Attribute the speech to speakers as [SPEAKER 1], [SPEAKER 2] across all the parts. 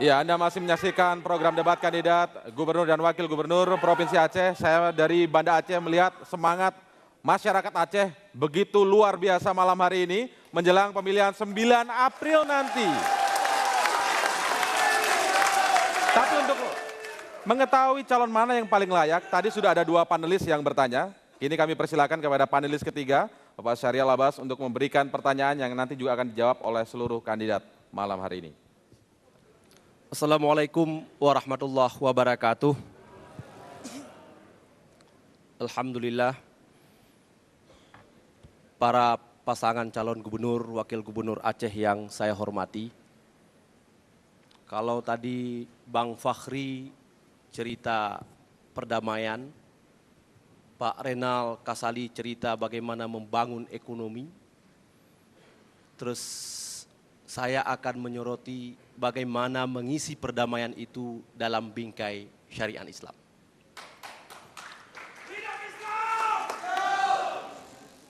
[SPEAKER 1] Ya, Anda masih menyaksikan program debat kandidat Gubernur dan Wakil Gubernur Provinsi Aceh. Saya dari Banda Aceh melihat semangat masyarakat Aceh begitu luar biasa malam hari ini menjelang pemilihan 9 April nanti. Tapi untuk mengetahui calon mana yang paling layak, tadi sudah ada 2 panelis yang bertanya. Kini kami persilakan kepada panelis ketiga, Bapak Syahrial Abbas, untuk memberikan pertanyaan yang nanti juga akan dijawab oleh seluruh kandidat malam hari ini.
[SPEAKER 2] Assalamualaikum warahmatullahi wabarakatuh. Alhamdulillah, para pasangan calon gubernur, wakil gubernur Aceh yang saya hormati. Kalau tadi Bang Fakhri cerita perdamaian, Pak Renal Kasali cerita bagaimana membangun ekonomi, terus saya akan menyoroti bagaimana mengisi perdamaian itu dalam bingkai syariat Islam.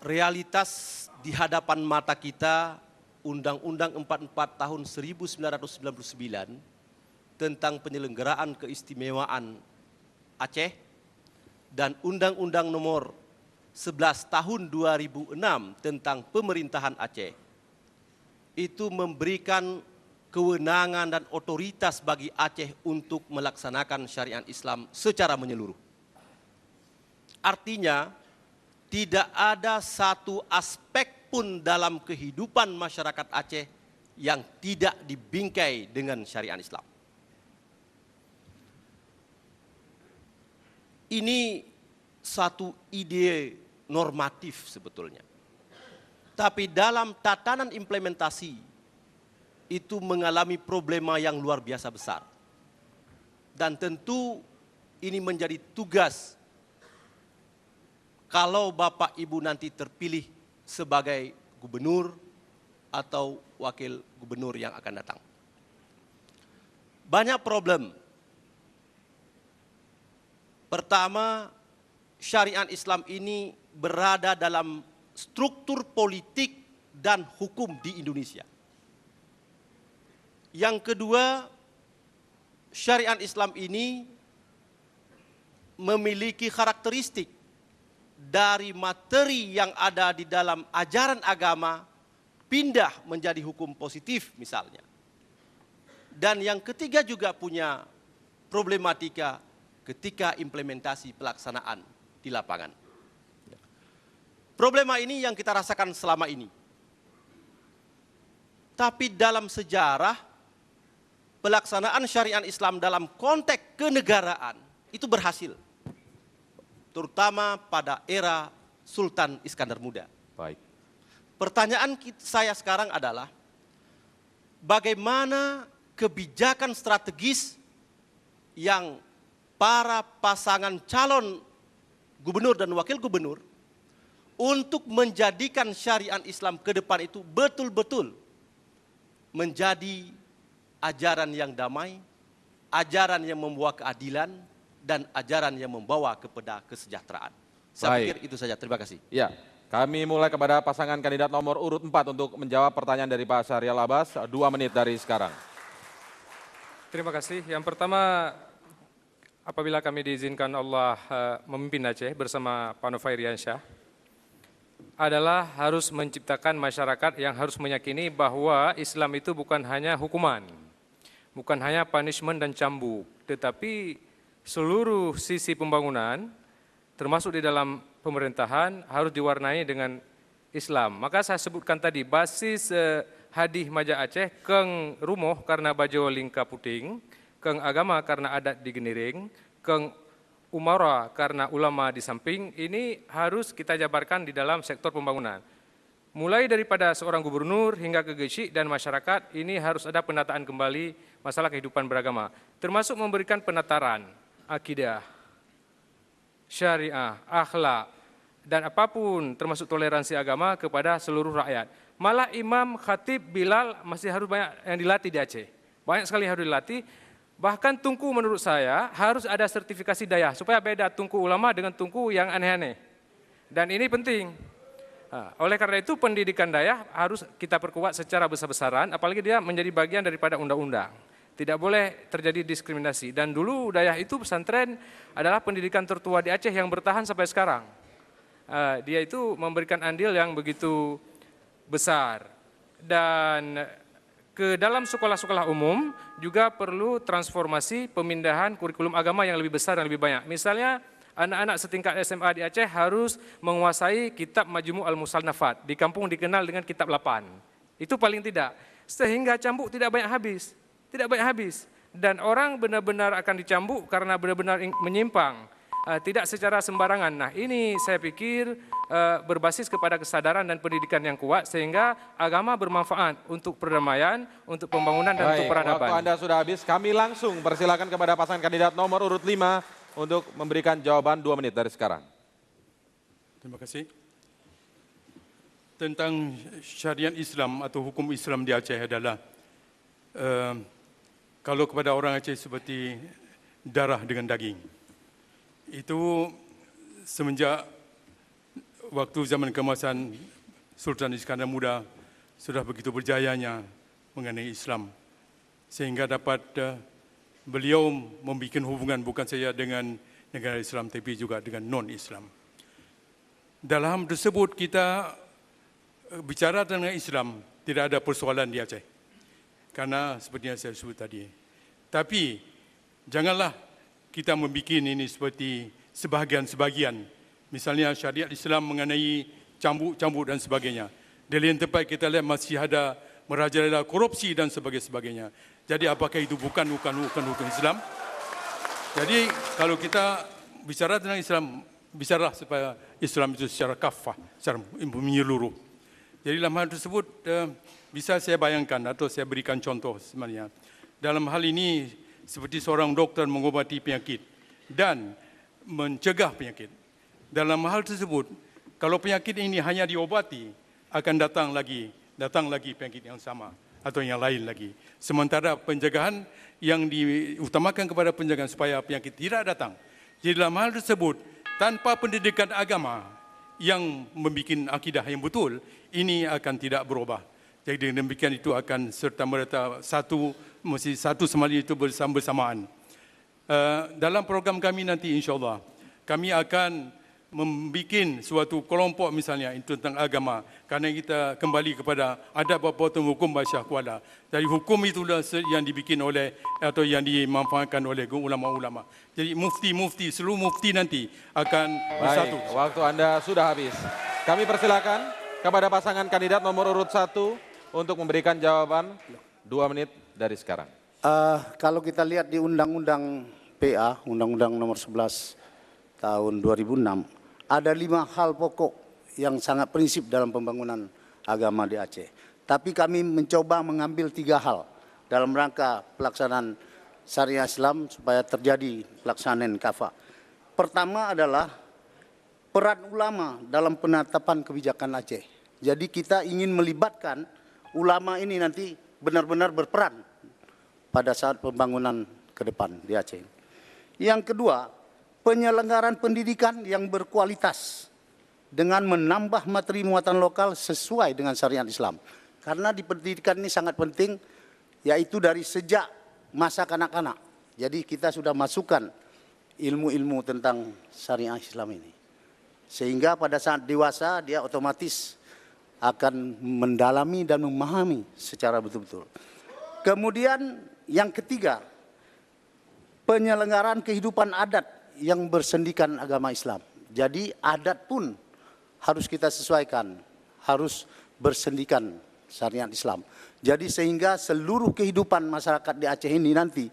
[SPEAKER 2] Realitas di hadapan mata kita, Undang-Undang 44 tahun 1999 tentang penyelenggaraan keistimewaan Aceh dan Undang-Undang nomor 11 tahun 2006 tentang pemerintahan Aceh itu memberikan kewenangan dan otoritas bagi Aceh untuk melaksanakan syariat Islam secara menyeluruh. Artinya, tidak ada satu aspek pun dalam kehidupan masyarakat Aceh yang tidak dibingkai dengan syariat Islam. Ini satu ide normatif sebetulnya. Tapi dalam tatanan implementasi itu mengalami problema yang luar biasa besar. Dan tentu ini menjadi tugas kalau Bapak Ibu nanti terpilih sebagai gubernur atau wakil gubernur yang akan datang. Banyak problem. Pertama, syariat Islam ini berada dalam struktur politik dan hukum di Indonesia. Yang kedua, syariat Islam ini memiliki karakteristik dari materi yang ada di dalam ajaran agama pindah menjadi hukum positif misalnya. Dan yang ketiga juga punya problematika ketika implementasi pelaksanaan di lapangan. Problema ini yang kita rasakan selama ini. Tapi dalam sejarah, pelaksanaan syariat Islam dalam konteks kenegaraan itu berhasil. Terutama pada era Sultan Iskandar Muda.
[SPEAKER 1] Baik.
[SPEAKER 2] Pertanyaan saya sekarang adalah, bagaimana kebijakan strategis yang para pasangan calon gubernur dan wakil gubernur untuk menjadikan syariat Islam ke depan itu betul-betul menjadi ajaran yang damai, ajaran yang membawa keadilan, dan ajaran yang membawa kepada kesejahteraan. Saya pikir itu saja, terima kasih.
[SPEAKER 1] Ya, kami mulai kepada pasangan kandidat nomor urut 4 untuk menjawab pertanyaan dari Pak Syahrial Abbas, 2 menit dari sekarang.
[SPEAKER 3] Terima kasih. Yang pertama, apabila kami diizinkan Allah memimpin Aceh bersama Pak Novairiansyah, adalah harus menciptakan masyarakat yang harus meyakini bahwa Islam itu bukan hanya hukuman, bukan hanya punishment dan cambuk, tetapi seluruh sisi pembangunan, termasuk di dalam pemerintahan, harus diwarnai dengan Islam. Maka saya sebutkan tadi, basis hadih Maja Aceh, keng rumoh karena bajo lingka puting, keng agama karena adat di Geniring, keng umara karena ulama di samping, ini harus kita jabarkan di dalam sektor pembangunan. Mulai daripada seorang gubernur hingga ke Gesi dan masyarakat, ini harus ada penataan kembali masalah kehidupan beragama. Termasuk memberikan penataran, akidah, syariah, akhlak, dan apapun termasuk toleransi agama kepada seluruh rakyat. Malah imam, khatib, bilal masih harus banyak yang dilatih di Aceh. Banyak sekali harus dilatih. Bahkan tungku menurut saya harus ada sertifikasi daya supaya beda tungku ulama dengan tungku yang aneh-aneh. Dan ini penting. Oleh karena itu pendidikan daya harus kita perkuat secara besar-besaran, apalagi dia menjadi bagian daripada undang-undang. Tidak boleh terjadi diskriminasi. Dan dulu Dayah itu pesantren adalah pendidikan tertua di Aceh yang bertahan sampai sekarang. Dia itu memberikan andil yang begitu besar. Dan ke dalam sekolah-sekolah umum juga perlu transformasi pemindahan kurikulum agama yang lebih besar dan lebih banyak. Misalnya anak-anak setingkat SMA di Aceh harus menguasai kitab Majmu' al-Musannafat. Di kampung dikenal dengan kitab 8. Itu paling tidak. Sehingga cambuk tidak banyak habis. Tidak banyak habis. Dan orang benar-benar akan dicambuk karena benar-benar menyimpang. Tidak secara sembarangan. Nah, ini saya pikir berbasis kepada kesadaran dan pendidikan yang kuat sehingga agama bermanfaat untuk perdamaian, untuk pembangunan dan untuk peradaban.
[SPEAKER 1] Waktu Anda sudah habis, kami langsung persilakan kepada pasangan kandidat nomor urut 5 untuk memberikan jawaban 2 menit dari sekarang.
[SPEAKER 4] Terima kasih. Tentang syariat Islam atau hukum Islam di Aceh adalah kalau kepada orang Aceh seperti darah dengan daging. Itu semenjak waktu zaman keemasan Sultan Iskandar Muda sudah begitu berjayanya mengenai Islam. Sehingga dapat beliau membuat hubungan bukan saja dengan negara Islam tapi juga dengan non-Islam. Dalam tersebut kita bicara tentang Islam tidak ada persoalan di Aceh. Karena seperti yang saya sebut tadi. Tapi janganlah kita membuat ini seperti sebahagian-sebahagian. Misalnya syariat Islam mengenai cambuk-cambuk dan sebagainya. Di lain tempat kita lihat masih ada merajalela korupsi dan sebagainya. Jadi apakah itu bukan hukum Islam? Jadi kalau kita bicara tentang Islam, bicaralah supaya Islam itu secara kafah, secara menyeluruh. Jadi dalam hal tersebut bisa saya bayangkan atau saya berikan contoh sebenarnya. Dalam hal ini seperti seorang dokter mengobati penyakit dan mencegah penyakit. Dalam hal tersebut, kalau penyakit ini hanya diobati, akan datang lagi penyakit yang sama atau yang lain lagi. Sementara pencegahan yang diutamakan kepada pencegahan supaya penyakit tidak datang. Jadi dalam hal tersebut, tanpa pendidikan agama yang membuat akidah yang betul, ini akan tidak berubah. Jadi dengan demikian itu akan serta-merta satu sama lain itu bersamaan. Dalam program kami nanti insyaAllah, kami akan membuat suatu kelompok misalnya itu tentang agama. Karena kita kembali kepada adab perbuatan hukum bahasa kuala. Jadi hukum itulah yang dibikin oleh atau yang dimanfaatkan oleh ulama-ulama. Jadi mufti-mufti, seluruh mufti nanti akan bersatu.
[SPEAKER 1] Baik, waktu Anda sudah habis. Kami persilakan kepada pasangan kandidat nomor urut 1 untuk memberikan jawaban 2 menit dari sekarang.
[SPEAKER 5] Kalau kita lihat di Undang-Undang PA, Undang-Undang nomor 11 tahun 2006, ada 5 hal pokok yang sangat prinsip dalam pembangunan agama di Aceh. Tapi kami mencoba mengambil 3 hal dalam rangka pelaksanaan syariah Islam supaya terjadi pelaksanaan kafah. Pertama adalah peran ulama dalam penetapan kebijakan Aceh. Jadi kita ingin melibatkan ulama ini nanti benar-benar berperan pada saat pembangunan ke depan di Aceh. Yang kedua, penyelenggaraan pendidikan yang berkualitas dengan menambah materi muatan lokal sesuai dengan syariat Islam. Karena di pendidikan ini sangat penting, yaitu dari sejak masa kanak-kanak. Jadi kita sudah masukkan ilmu-ilmu tentang syariat Islam ini. Sehingga pada saat dewasa dia otomatis akan mendalami dan memahami secara betul-betul. Kemudian yang ketiga, penyelenggaraan kehidupan adat yang bersendikan agama Islam. Jadi adat pun harus kita sesuaikan, harus bersendikan syariat Islam. Jadi sehingga seluruh kehidupan masyarakat di Aceh ini nanti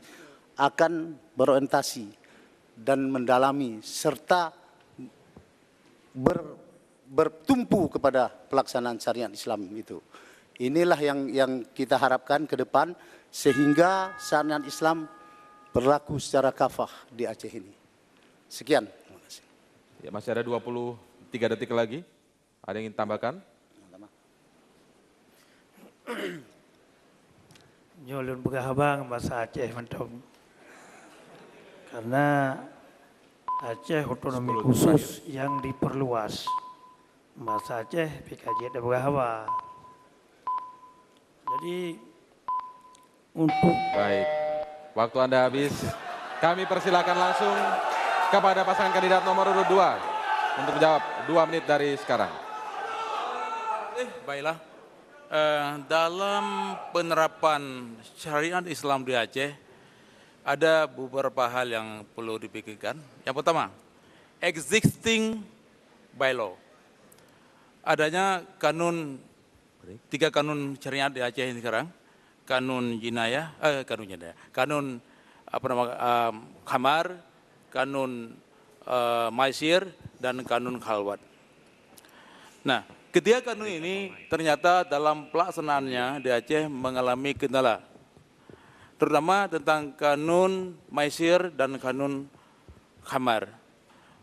[SPEAKER 5] akan berorientasi dan mendalami serta bertumpu kepada pelaksanaan syariat Islam itu. Inilah yang kita harapkan ke depan sehingga syariat Islam berlaku secara kafah di Aceh ini. Sekian. Terima kasih.
[SPEAKER 1] Ya, masih ada 23 detik lagi. Ada yang ingin tambahkan?
[SPEAKER 6] Nyolun begahabang bahasa Aceh mentong. Karena Aceh otonomi khusus yang diperluas. Bahasa Aceh PKJ ada begahabang. Jadi untuk
[SPEAKER 1] Baik. Waktu Anda habis. Kami persilakan langsung kepada pasangan kandidat nomor urut 2 untuk menjawab 2 menit dari sekarang.
[SPEAKER 7] Baiklah, dalam penerapan syariat Islam di Aceh, ada beberapa hal yang perlu dipikirkan. Yang pertama, existing bylaw. Adanya kanun, 3 kanun syariat di Aceh ini sekarang, kanun jinayah, kanun khamar, kanun maisir, dan kanun khalwat. Nah, ketiga kanun ini ternyata dalam pelaksanaannya di Aceh mengalami kendala, terutama tentang kanun maisir dan kanun khamar,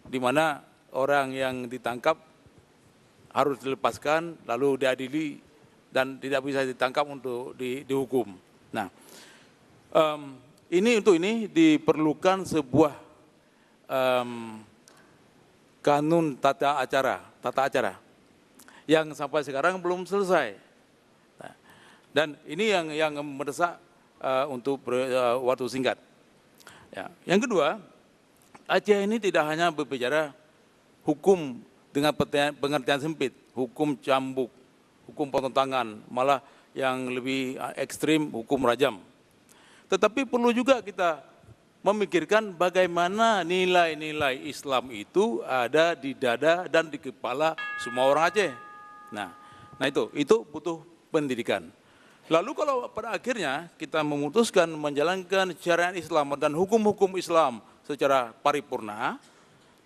[SPEAKER 7] di mana orang yang ditangkap harus dilepaskan lalu diadili dan tidak bisa ditangkap untuk dihukum. Nah, untuk ini diperlukan sebuah kanun tata acara yang sampai sekarang belum selesai. Nah, dan ini yang mendesak untuk waktu singkat. Ya. Yang kedua, Aceh ini tidak hanya berbicara hukum dengan pengertian sempit, hukum cambuk, hukum potong tangan, malah yang lebih ekstrim hukum rajam. Tetapi perlu juga kita memikirkan bagaimana nilai-nilai Islam itu ada di dada dan di kepala semua orang Aceh. Nah itu butuh pendidikan. Lalu kalau pada akhirnya kita memutuskan menjalankan syariat Islam dan hukum-hukum Islam secara paripurna,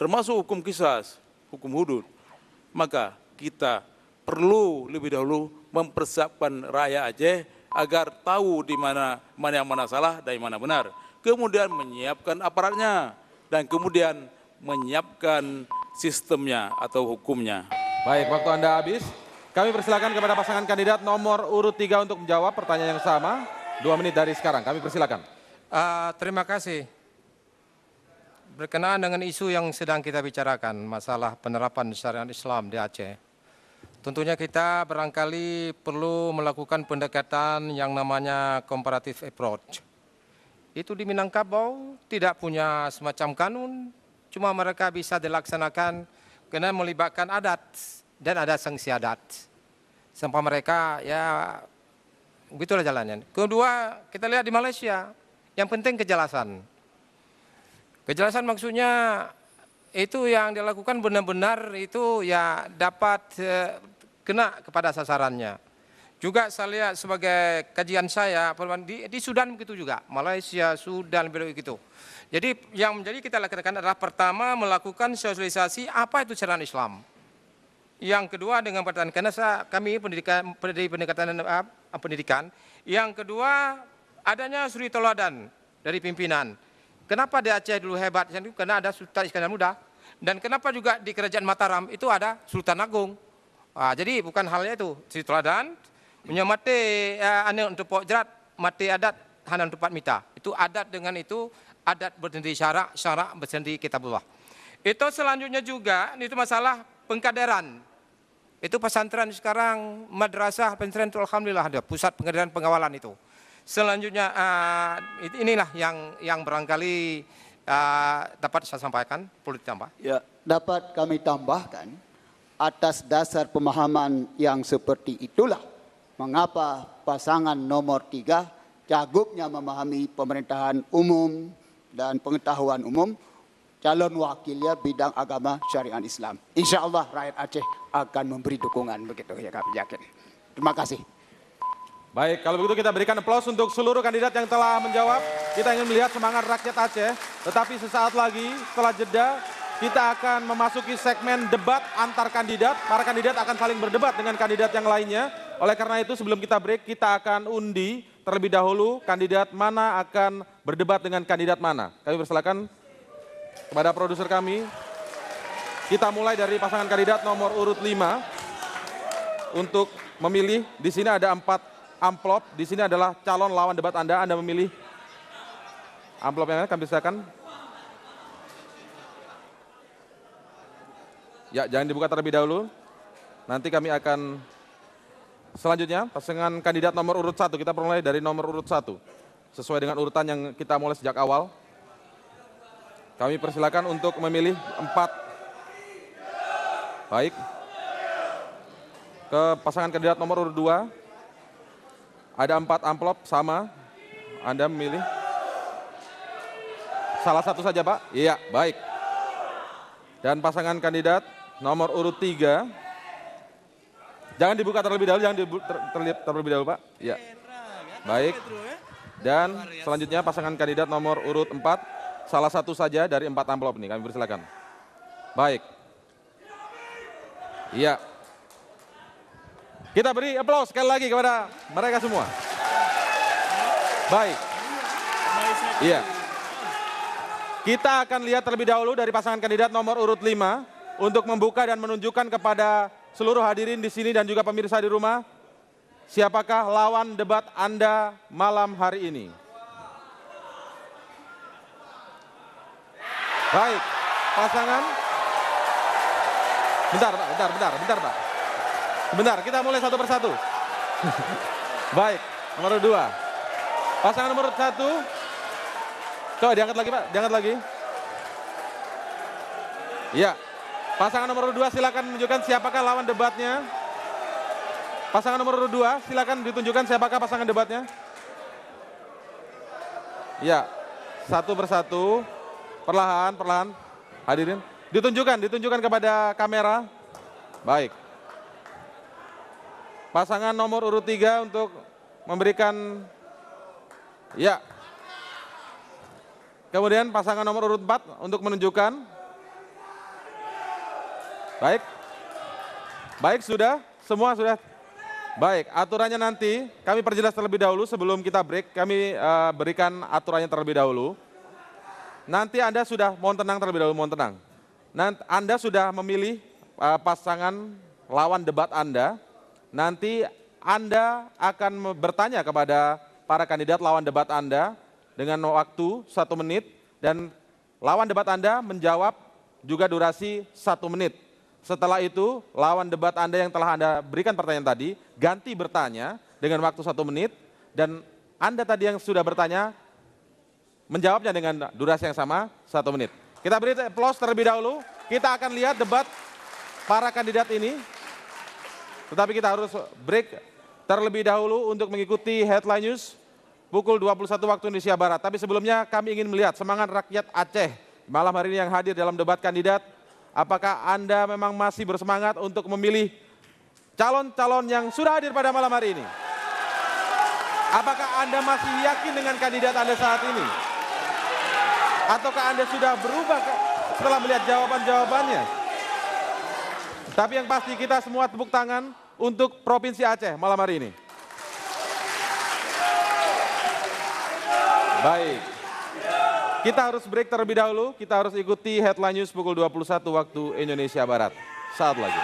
[SPEAKER 7] termasuk hukum qisas, hukum hudud, maka kita perlu lebih dahulu mempersiapkan rakyat Aceh agar tahu di mana yang mana salah dan yang mana benar. Kemudian menyiapkan aparatnya dan kemudian menyiapkan sistemnya atau hukumnya.
[SPEAKER 1] Baik, waktu Anda habis. Kami persilakan kepada pasangan kandidat nomor urut 3 untuk menjawab pertanyaan yang sama. 2 menit dari sekarang, kami persilakan.
[SPEAKER 3] Terima kasih. Berkenaan dengan isu yang sedang kita bicarakan, masalah penerapan syariat Islam di Aceh. Tentunya kita barangkali perlu melakukan pendekatan yang namanya comparative approach. Itu di Minangkabau tidak punya semacam kanun, cuma mereka bisa dilaksanakan karena melibatkan adat dan ada sanksi adat. Sampai mereka ya begitulah jalannya. Kedua, kita lihat di Malaysia, yang penting kejelasan. Kejelasan maksudnya itu yang dilakukan benar-benar itu ya dapat kena kepada sasarannya. Juga saya lihat sebagai kajian saya di Sudan begitu juga, Malaysia, Sudan begitu. Jadi yang menjadi kita lakukan adalah pertama melakukan sosialisasi apa itu syariat Islam. Yang kedua dengan pertanyaan karena kami pendidikan. Yang kedua adanya suri teladan dari pimpinan. Kenapa di Aceh dulu hebat? Karena ada Sultan Iskandar Muda. Dan kenapa juga di Kerajaan Mataram itu ada Sultan Agung. Jadi bukan halnya itu. Suri teladan, punya mati untuk pok jerat, mati adat, hana untuk 4 mita. Itu adat dengan itu, adat bersendiri syarak, syarak bersendiri kitabullah. Itu selanjutnya juga, itu masalah pengkaderan. Itu pesantren sekarang, madrasah, pesantren itu alhamdulillah ada pusat pengkaderan pengawalan itu. Selanjutnya inilah yang barangkali dapat saya sampaikan, perlu ditambah.
[SPEAKER 8] Ya, dapat kami tambahkan atas dasar pemahaman yang seperti itulah mengapa pasangan nomor 3 cagupnya memahami pemerintahan umum dan pengetahuan umum, calon wakilnya bidang agama syariat Islam. Insya Allah rakyat Aceh akan memberi dukungan begitu ya kami yakin. Terima kasih.
[SPEAKER 1] Baik, kalau begitu kita berikan aplaus untuk seluruh kandidat yang telah menjawab. Kita ingin melihat semangat rakyat Aceh. Tetapi sesaat lagi setelah jeda kita akan memasuki segmen debat antar kandidat. Para kandidat akan saling berdebat dengan kandidat yang lainnya. Oleh karena itu sebelum kita break kita akan undi terlebih dahulu kandidat mana akan berdebat dengan kandidat mana. Kami persilakan kepada produser kami. Kita mulai dari pasangan kandidat nomor urut 5 untuk memilih. Di sini ada 4 amplop, di sini adalah calon lawan debat Anda memilih amplop yang kami silakan. Ya, jangan dibuka terlebih dahulu. Nanti kami akan selanjutnya pasangan kandidat nomor urut 1. Kita mulai dari nomor urut 1. sesuai dengan urutan yang kita mulai sejak awal. Kami persilakan untuk memilih 4. Baik. Ke pasangan kandidat nomor urut 2. Ada 4 amplop sama. Anda memilih salah satu saja, Pak. Iya, baik. Dan pasangan kandidat nomor urut 3. Jangan dibuka terlebih dahulu, jangan terlihat terlebih dahulu, Pak. Iya. Baik. Dan selanjutnya pasangan kandidat nomor urut 4. Salah satu saja dari 4 amplop ini, kami persilakan. Baik. Iya. Kita beri aplaus sekali lagi kepada mereka semua. Baik. Iya. Kita akan lihat terlebih dahulu dari pasangan kandidat nomor urut 5 untuk membuka dan menunjukkan kepada seluruh hadirin di sini dan juga pemirsa di rumah siapakah lawan debat Anda malam hari ini. Baik, pasangan. Bentar Pak. Sebentar, kita mulai satu persatu. Baik, nomor 2. Pasangan nomor 1. Coba diangkat lagi, Pak, diangkat lagi. Ya, pasangan nomor 2 silakan menunjukkan siapakah lawan debatnya. Pasangan nomor 2 silakan ditunjukkan siapakah pasangan debatnya. Ya, satu persatu. Perlahan, hadirin. Ditunjukkan kepada kamera. Baik. Pasangan nomor urut 3 untuk memberikan, ya. Kemudian pasangan nomor urut 4 untuk menunjukkan. Baik. Baik, sudah? Semua sudah? Baik, aturannya nanti kami perjelas terlebih dahulu sebelum kita break. Kami berikan aturannya terlebih dahulu. Nanti Anda sudah, mohon tenang terlebih dahulu, mohon tenang. Nanti Anda sudah memilih pasangan lawan debat Anda. Nanti Anda akan bertanya kepada para kandidat lawan debat Anda dengan waktu 1 menit. Dan lawan debat Anda menjawab juga durasi 1 menit. Setelah itu lawan debat Anda yang telah Anda berikan pertanyaan tadi ganti bertanya dengan waktu 1 menit. Dan Anda tadi yang sudah bertanya menjawabnya dengan durasi yang sama 1 menit. Kita beri aplaus terlebih dahulu. Kita akan lihat debat para kandidat ini. Tetapi kita harus break terlebih dahulu untuk mengikuti headline news pukul 21 waktu Indonesia Barat. Tapi sebelumnya kami ingin melihat semangat rakyat Aceh malam hari ini yang hadir dalam debat kandidat. Apakah Anda memang masih bersemangat untuk memilih calon-calon yang sudah hadir pada malam hari ini? Apakah Anda masih yakin dengan kandidat Anda saat ini? Ataukah Anda sudah berubah setelah melihat jawaban-jawabannya? Tapi yang pasti kita semua tepuk tangan untuk Provinsi Aceh malam hari ini. Baik. Kita harus break terlebih dahulu, kita harus ikuti headline news pukul 21 waktu Indonesia Barat. Saat lagi.